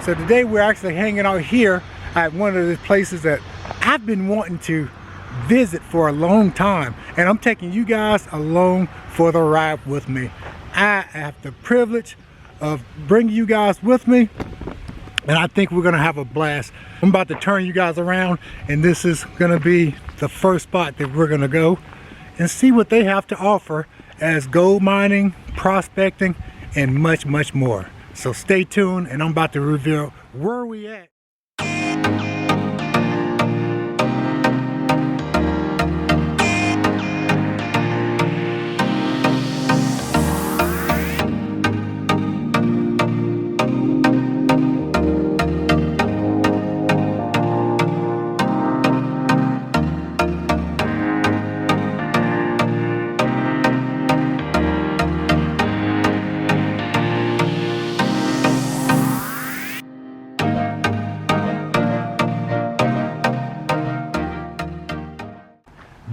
So today we're actually hanging out here at one of the places that I've been wanting to visit for a long time, and I'm taking you guys along for the ride with me. I have the privilege of bringing you guys with me, and I think we're gonna have a blast. I'm about to turn you guys around, and this is gonna be the first spot that we're gonna go and see what they have to offer as gold mining, prospecting, and much, much more. So stay tuned, and I'm about to reveal where we at.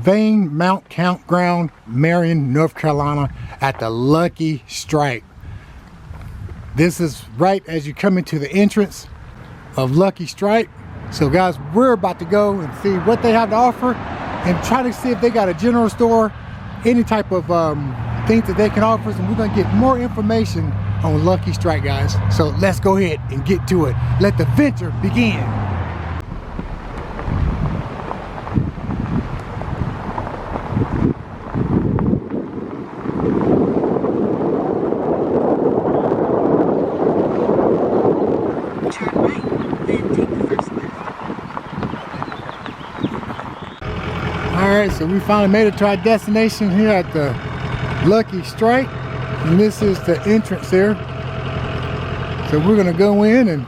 Vein Mount Campground, Marion, North Carolina, at the Lucky Strike. This is right as you come into the entrance of Lucky Strike. So guys, we're about to go and see what they have to offer and try to see if they got a general store, any type of things that they can offer us, and we're gonna get more information on Lucky Strike, guys. So let's go ahead and get to it. Let the venture begin. Alright, so we finally made it to our destination here at the Lucky Strike, and this is the entrance here. So we're gonna go in and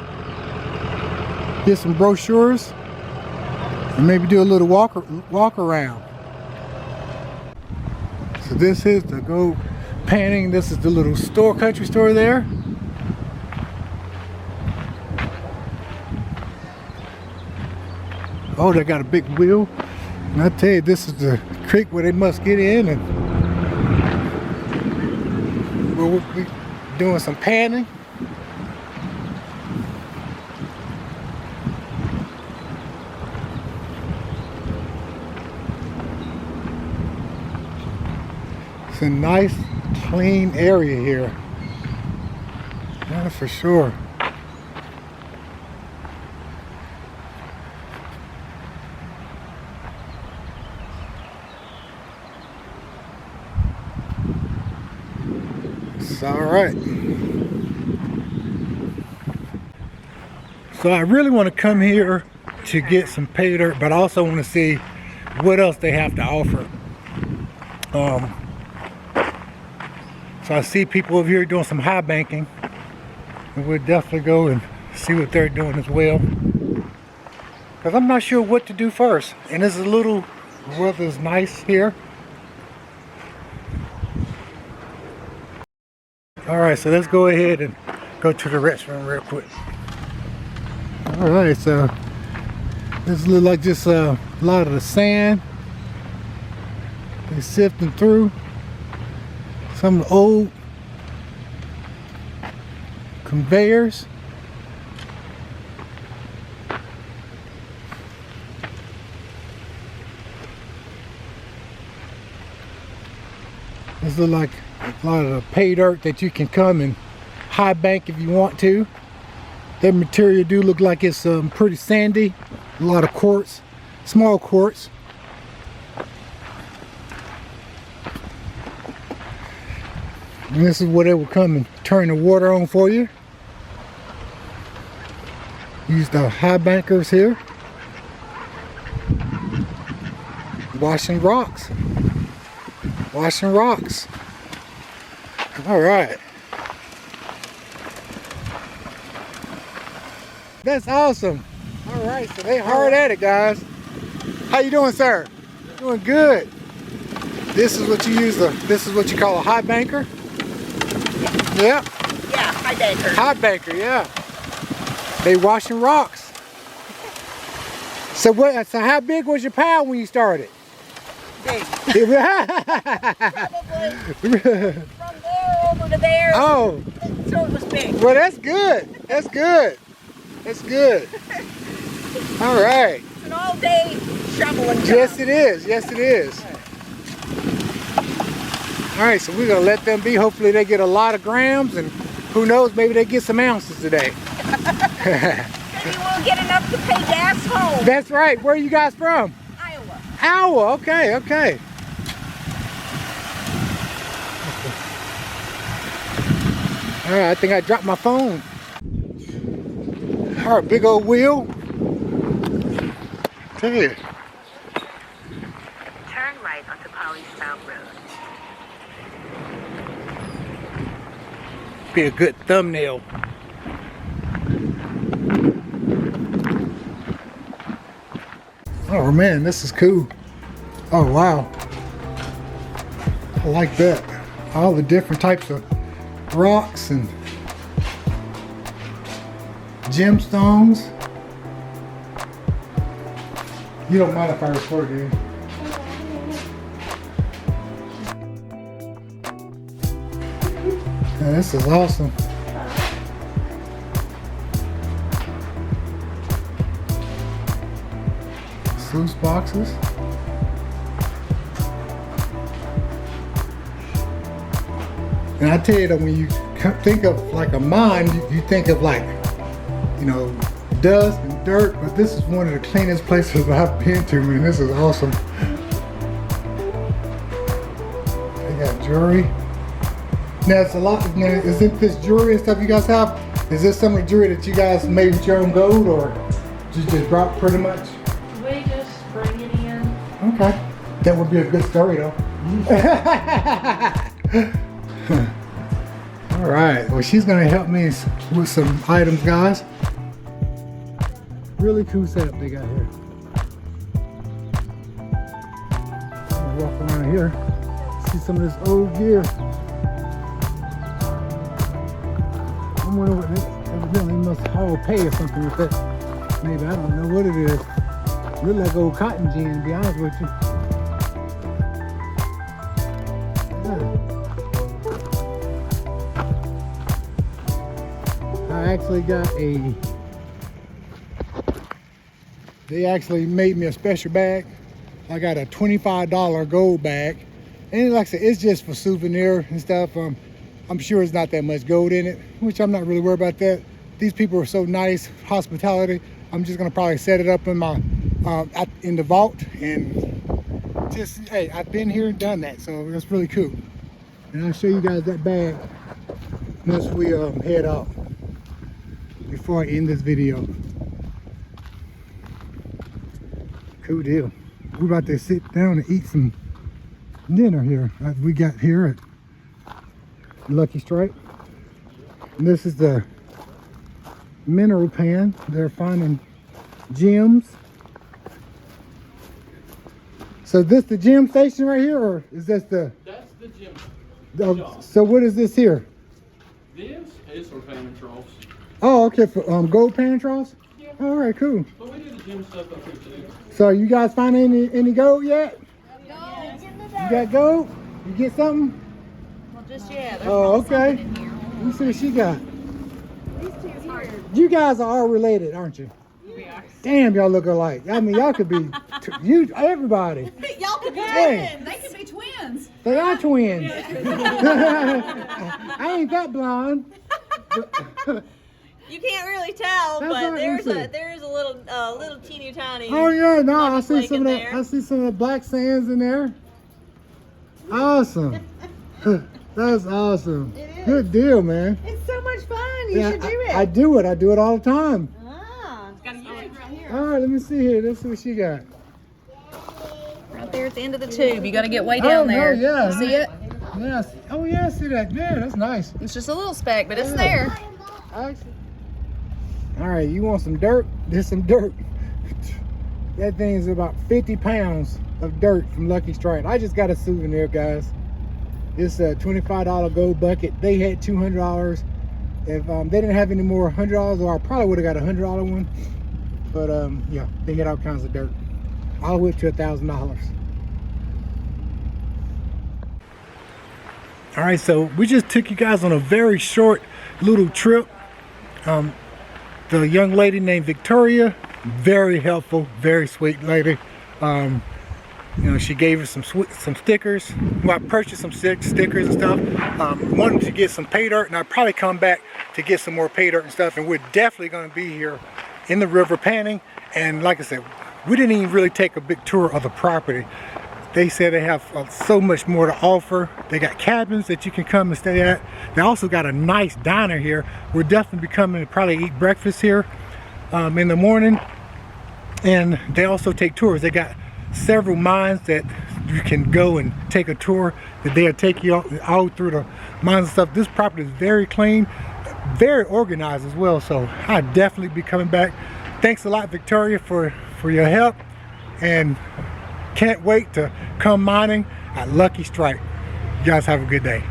get some brochures and maybe do a little walk around. So this is the gold panning. This is the little store, country store there. Oh, they got a big wheel. And I tell you, this is the creek where they must get in, and we'll be doing some panning. It's a nice, clean area here. That's for sure. All right, so I really want to come here to get some pay dirt, but I also want to see what else they have to offer. So I see people over here doing some high banking, and we'll definitely go and see what they're doing as well, because I'm not sure what to do first. And this is a little weather's nice here. Alright, so let's go ahead and go to the restaurant real quick. Alright, so this looks like just a lot of the sand they're sifting through. Some old conveyors. This looks like a lot of the pay dirt that you can come and high bank if you want to. That material do look like it's pretty sandy. A lot of quartz, small quartz. And this is where they will come and turn the water on for you. Use the high bankers here. Washing rocks. Washing rocks. All right. That's awesome. All right, so they hard at it, guys. How you doing, sir? Doing good. This is what you use. This is what you call a high banker. Yeah. Yeah, high banker. High banker, yeah. They washing rocks. So what? So how big was your pile when you started? Big. Probably from there over to there. Oh. So it was big. Well, that's good. That's good. That's good. All right. It's an all-day shoveling job. Yes, it is. Yes, it is. All right, so we're gonna let them be. Hopefully they get a lot of grams, and who knows, maybe they get some ounces today. Maybe we'll get enough to pay gas home. That's right. Where are you guys from? Iowa. Iowa. Okay, okay. All right, I think I dropped my phone. All right, big old wheel. Tell you. Turn right onto Polly Spout Road. Be a good thumbnail. Oh man, this is cool. Oh wow. I like that. All the different types of rocks and gemstones. You don't mind if I record, do you? Yeah, this is awesome. Sluice boxes. And I tell you that when you think of like a mine, you think of like, you know, dust and dirt, but this is one of the cleanest places I've been to, man. This is awesome. They got jewelry. Now it's a lot. Now, is it this jewelry and stuff you guys have? Is this some of the jewelry that you guys made with your own gold, or you just brought pretty much? We just bring it in. Okay, that would be a good story though. All right, well she's gonna help me with some items, guys. Really cool setup they got here. I'm gonna walk around here, see some of this old gear. I wonder what they evidently must haul pay or something with that. Maybe, I don't know what it is. Look like old cotton gin, to be honest with you. I actually got they actually made me a special bag. I got a $25 gold bag. And like I said, it's just for souvenir and stuff. I'm sure it's not that much gold in it, which I'm not really worried about that. These people are so nice, hospitality. I'm just gonna probably set it up in my in the vault, and just, hey, I've been here and done that, so that's really cool. And I'll show you guys that bag once we head out before I end this video. Cool deal. We're about to sit down and eat some dinner here. We got here at Lucky Strike. And this is the mineral pan. They're finding gems. So this the gem station right here, or is this the? That's the gem. So what is this here? This is for fan troughs. Oh, okay, for gold pan troughs? Yeah. All right, cool. But we do the gem stuff up here too. So you guys find any gold yet? No. You got gold? You get something? Well, just yeah. Oh, okay. Let me see what she got. You guys are all related, aren't you? We are. Damn, y'all look alike. I mean, y'all could be, everybody. Y'all could be Hey. twins. They could be twins. They are twins. I ain't that blonde. You can't really tell, That's but what there's I a little teeny tiny. Oh yeah, no, I see flake some in of that. there. I see some of the black sands in there. Awesome. That's awesome. It is. Good deal, man. It's so much fun. You should do it. I do it. I do it all the time. Ah, Got a YouTube right here. All right, let me see here. Let's see what she got. right there at the end of the tube. You got to get way Oh, down no, there. yeah. You see it? Yes. Oh yeah, I see that. Yeah, that's nice. It's just a little speck, but it's Yeah. there. All right, you want some dirt? There's some dirt. That thing is about 50 pounds of dirt from Lucky Strike. I just got a souvenir, guys. It's a $25 gold bucket. They had $200. If they didn't have any more $100, or I probably would have got a $100 one. But yeah, they had all kinds of dirt. All the way up to $1,000. All right, so we just took you guys on a very short little trip. the young lady named Victoria, very helpful, very sweet lady. You know, she gave us some stickers. Well, I purchased some stickers and stuff. Wanted to get some pay dirt, and I'll probably come back to get some more pay dirt and stuff. And we're definitely going to be here in the river panning. And like I said, we didn't even really take a big tour of the property. They said they have so much more to offer. They got cabins that you can come and stay at. They also got a nice diner here. We're definitely be coming to probably eat breakfast here in the morning. And they also take tours. They got several mines that you can go and take a tour, that they'll take you all through the mines and stuff. This property is very clean, very organized as well, so I'll definitely be coming back. Thanks a lot, Victoria, for your help, and can't wait to come mining at Lucky Strike. You guys have a good day.